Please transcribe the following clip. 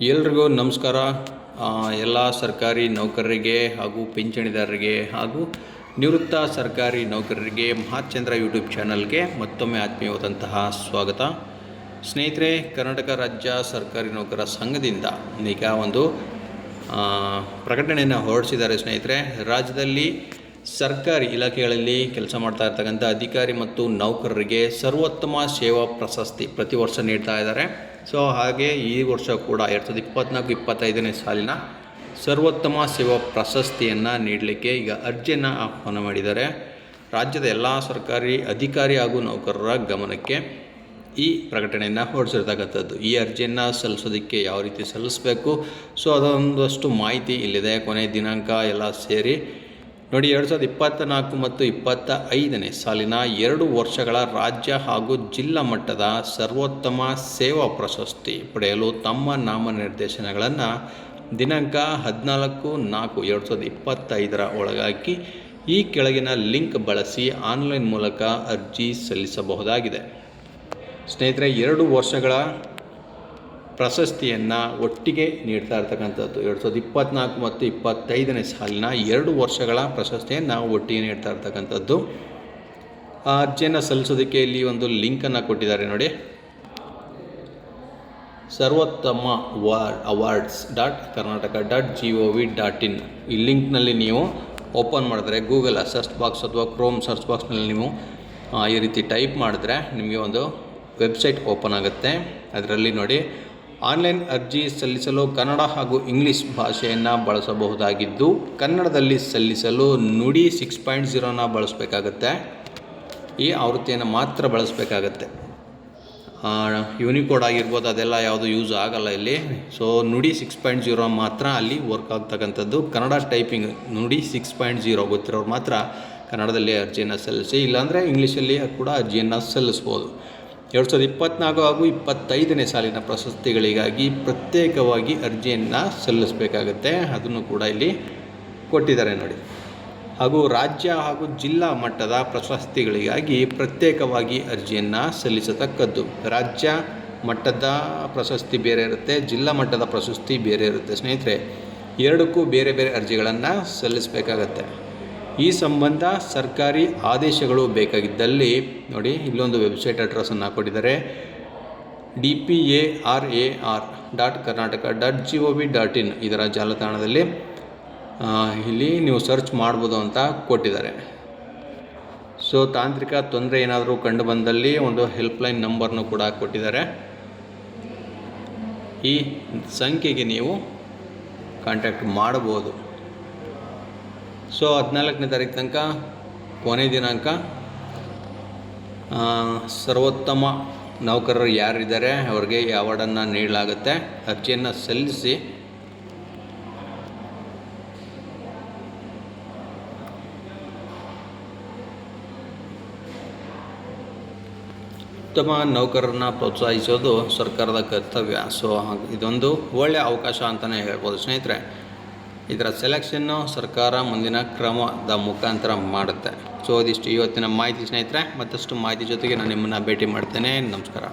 ಎಲ್ರಿಗೂ ನಮಸ್ಕಾರ. ಎಲ್ಲ ಸರ್ಕಾರಿ ನೌಕರರಿಗೆ ಹಾಗೂ ಪಿಂಚಣಿದಾರರಿಗೆ ಹಾಗೂ ನಿವೃತ್ತ ಸರ್ಕಾರಿ ನೌಕರರಿಗೆ ಮಹಾಚಂದ್ರ ಯೂಟ್ಯೂಬ್ ಚಾನಲ್ಗೆ ಮತ್ತೊಮ್ಮೆ ಆತ್ಮೀಯವಾದಂತಹ ಸ್ವಾಗತ. ಸ್ನೇಹಿತರೆ, ಕರ್ನಾಟಕ ರಾಜ್ಯ ಸರ್ಕಾರಿ ನೌಕರರ ಸಂಘದಿಂದ ಈಗ ಒಂದು ಪ್ರಕಟಣೆಯನ್ನು ಹೊರಡಿಸಿದ್ದಾರೆ. ಸ್ನೇಹಿತರೆ, ರಾಜ್ಯದಲ್ಲಿ ಸರ್ಕಾರಿ ಇಲಾಖೆಗಳಲ್ಲಿ ಕೆಲಸ ಮಾಡ್ತಾ ಇರ್ತಕ್ಕಂಥ ಅಧಿಕಾರಿ ಮತ್ತು ನೌಕರರಿಗೆ ಸರ್ವೋತ್ತಮ ಸೇವಾ ಪ್ರಶಸ್ತಿ ಪ್ರತಿ ವರ್ಷ ನೀಡ್ತಾ ಇದ್ದಾರೆ. ಸೊ ಹಾಗೆ ಈ ವರ್ಷ ಕೂಡ 2024-25ನೇ ಸಾಲಿನ ಸರ್ವೋತ್ತಮ ಸೇವಾ ಪ್ರಶಸ್ತಿಯನ್ನು ನೀಡಲಿಕ್ಕೆ ಈಗ ಅರ್ಜಿಯನ್ನು ಆಹ್ವಾನ ಮಾಡಿದ್ದಾರೆ. ರಾಜ್ಯದ ಎಲ್ಲ ಸರ್ಕಾರಿ ಅಧಿಕಾರಿ ಹಾಗೂ ನೌಕರರ ಗಮನಕ್ಕೆ ಈ ಪ್ರಕಟಣೆಯನ್ನು ಹೊರಡಿಸಿರ್ತಕ್ಕಂಥದ್ದು. ಈ ಅರ್ಜಿಯನ್ನು ಸಲ್ಲಿಸೋದಕ್ಕೆ ಯಾವ ರೀತಿ ಸಲ್ಲಿಸಬೇಕು, ಸೊ ಅದೊಂದಷ್ಟು ಮಾಹಿತಿ ಇಲ್ಲಿದೆ. ಕೊನೆ ದಿನಾಂಕ ಎಲ್ಲ ಸೇರಿ ನೋಡಿ, 2024 ಮತ್ತು 25ನೇ ಸಾಲಿನ 2 ವರ್ಷಗಳ ರಾಜ್ಯ ಹಾಗೂ ಜಿಲ್ಲಾ ಮಟ್ಟದ ಸರ್ವೋತ್ತಮ ಸೇವಾ ಪ್ರಶಸ್ತಿ ಪಡೆಯಲು ತಮ್ಮ ನಾಮನಿರ್ದೇಶನಗಳನ್ನು ದಿನಾಂಕ 14/4/2025 ಒಳಗಾಗಿ ಈ ಕೆಳಗಿನ ಲಿಂಕ್ ಬಳಸಿ ಆನ್ಲೈನ್ ಮೂಲಕ ಅರ್ಜಿ ಸಲ್ಲಿಸಬಹುದಾಗಿದೆ. ಸ್ನೇಹಿತರೆ, 2 ವರ್ಷಗಳ ಪ್ರಶಸ್ತಿಯನ್ನು ಒಟ್ಟಿಗೆ ನೀಡ್ತಾ ಇರ್ತಕ್ಕಂಥದ್ದು. 2024 ಮತ್ತು 25ನೇ ಸಾಲಿನ 2 ವರ್ಷಗಳ ಪ್ರಶಸ್ತಿಯನ್ನು ಒಟ್ಟಿಗೆ ನೀಡ್ತಾ ಇರ್ತಕ್ಕಂಥದ್ದು. ಆ ಅರ್ಜಿಯನ್ನು ಸಲ್ಲಿಸೋದಕ್ಕೆ ಇಲ್ಲಿ ಒಂದು ಲಿಂಕನ್ನು ಕೊಟ್ಟಿದ್ದಾರೆ ನೋಡಿ, ಸರ್ವೋತ್ತಮ awards.karnataka.gov.in. ಈ ಲಿಂಕ್ನಲ್ಲಿ ನೀವು ಓಪನ್ ಮಾಡಿದ್ರೆ ಗೂಗಲ್ ಸರ್ಚ್ ಬಾಕ್ಸ್ ಅಥವಾ ಕ್ರೋಮ್ ಸರ್ಚ್ ಬಾಕ್ಸ್ನಲ್ಲಿ ನೀವು ಈ ರೀತಿ ಟೈಪ್ ಮಾಡಿದ್ರೆ ನಿಮಗೆ ಒಂದು ವೆಬ್ಸೈಟ್ ಓಪನ್ ಆಗುತ್ತೆ. ಅದರಲ್ಲಿ ನೋಡಿ, ಆನ್ಲೈನ್ ಅರ್ಜಿ ಸಲ್ಲಿಸಲು ಕನ್ನಡ ಹಾಗೂ ಇಂಗ್ಲೀಷ್ ಭಾಷೆಯನ್ನು ಬಳಸಬಹುದಾಗಿದ್ದು, ಕನ್ನಡದಲ್ಲಿ ಸಲ್ಲಿಸಲು ನುಡಿ 6.0ನ ಬಳಸಬೇಕಾಗತ್ತೆ. ಈ ಆವೃತ್ತಿಯನ್ನು ಮಾತ್ರ ಬಳಸಬೇಕಾಗತ್ತೆ. ಯೂನಿಕೋಡ್ ಆಗಿರ್ಬೋದು, ಅದೆಲ್ಲ ಯಾವುದು ಯೂಸ್ ಆಗಲ್ಲ ಇಲ್ಲಿ. ಸೊ ನುಡಿ 6.0 ಮಾತ್ರ ಅಲ್ಲಿ ವರ್ಕ್ ಆಗ್ತಕ್ಕಂಥದ್ದು. ಕನ್ನಡ ಟೈಪಿಂಗ್ ನುಡಿ 6.0 ಗೊತ್ತಿರೋರು ಮಾತ್ರ ಕನ್ನಡದಲ್ಲಿ ಅರ್ಜಿಯನ್ನು ಸಲ್ಲಿಸಿ, ಇಲ್ಲಾಂದರೆ ಇಂಗ್ಲೀಷಲ್ಲಿ ಕೂಡ ಅರ್ಜಿಯನ್ನು ಸಲ್ಲಿಸ್ಬೋದು. 2024 ಹಾಗೂ 25ನೇ ಸಾಲಿನ ಪ್ರಶಸ್ತಿಗಳಿಗಾಗಿ ಪ್ರತ್ಯೇಕವಾಗಿ ಅರ್ಜಿಯನ್ನು ಸಲ್ಲಿಸಬೇಕಾಗತ್ತೆ. ಅದನ್ನು ಕೂಡ ಇಲ್ಲಿ ಕೊಟ್ಟಿದ್ದಾರೆ ನೋಡಿ. ಹಾಗೂ ರಾಜ್ಯ ಹಾಗೂ ಜಿಲ್ಲಾ ಮಟ್ಟದ ಪ್ರಶಸ್ತಿಗಳಿಗಾಗಿ ಪ್ರತ್ಯೇಕವಾಗಿ ಅರ್ಜಿಯನ್ನು ಸಲ್ಲಿಸತಕ್ಕದ್ದು. ರಾಜ್ಯ ಮಟ್ಟದ ಪ್ರಶಸ್ತಿ ಬೇರೆ ಇರುತ್ತೆ, ಜಿಲ್ಲಾ ಮಟ್ಟದ ಪ್ರಶಸ್ತಿ ಬೇರೆ ಇರುತ್ತೆ. ಸ್ನೇಹಿತರೆ, ಎರಡಕ್ಕೂ ಬೇರೆ ಬೇರೆ ಅರ್ಜಿಗಳನ್ನು ಸಲ್ಲಿಸಬೇಕಾಗತ್ತೆ. ಈ ಸಂಬಂಧ ಸರ್ಕಾರಿ ಆದೇಶಗಳು ಬೇಕಾಗಿದ್ದಲ್ಲಿ ನೋಡಿ, ಇಲ್ಲೊಂದು ವೆಬ್ಸೈಟ್ ಅಡ್ರೆಸ್ಸನ್ನು ಕೊಟ್ಟಿದ್ದಾರೆ, dpar.karnataka.gov.in. ಇದರ ಜಾಲತಾಣದಲ್ಲಿ ಇಲ್ಲಿ ನೀವು ಸರ್ಚ್ ಮಾಡ್ಬೋದು ಅಂತ ಕೊಟ್ಟಿದ್ದಾರೆ. ಸೊ ತಾಂತ್ರಿಕ ತೊಂದರೆ ಏನಾದರೂ ಕಂಡು ಬಂದಲ್ಲಿ ಒಂದು ಹೆಲ್ಪ್ಲೈನ್ ನಂಬರ್ನು ಕೂಡ ಕೊಟ್ಟಿದ್ದಾರೆ. ಈ ಸಂಖ್ಯೆಗೆ ನೀವು ಕಾಂಟ್ಯಾಕ್ಟ್ ಮಾಡಬಹುದು. ಸೊ 14ನೇ ತಾರೀಕು ತನಕ ಕೊನೆ ದಿನಾಂಕ. ಸರ್ವೋತ್ತಮ ನೌಕರರು ಯಾರಿದ್ದಾರೆ ಅವರಿಗೆ ಈ ಅವಾರ್ಡನ್ನು ನೀಡಲಾಗುತ್ತೆ. ಅರ್ಜಿಯನ್ನು ಸಲ್ಲಿಸಿ ಉತ್ತಮ ನೌಕರರನ್ನ ಪ್ರೋತ್ಸಾಹಿಸೋದು ಸರ್ಕಾರದ ಕರ್ತವ್ಯ. ಸೊ ಇದೊಂದು ಒಳ್ಳೆಯ ಅವಕಾಶ ಅಂತಲೇ ಹೇಳ್ಬೋದು. ಸ್ನೇಹಿತರೆ, ಇದರ ಸೆಲೆಕ್ಷನ್ನು ಸರ್ಕಾರ ಮುಂದಿನ ಕ್ರಮದ ಮುಖಾಂತರ ಮಾಡುತ್ತೆ. ಸೊ ಇದಿಷ್ಟು ಇವತ್ತಿನ ಮಾಹಿತಿ ಸ್ನೇಹಿತರೆ. ಮತ್ತಷ್ಟು ಮಾಹಿತಿ ಜೊತೆಗೆ ನಾನು ನಿಮ್ಮನ್ನು ಭೇಟಿ ಮಾಡ್ತೇನೆ. ನಮಸ್ಕಾರ.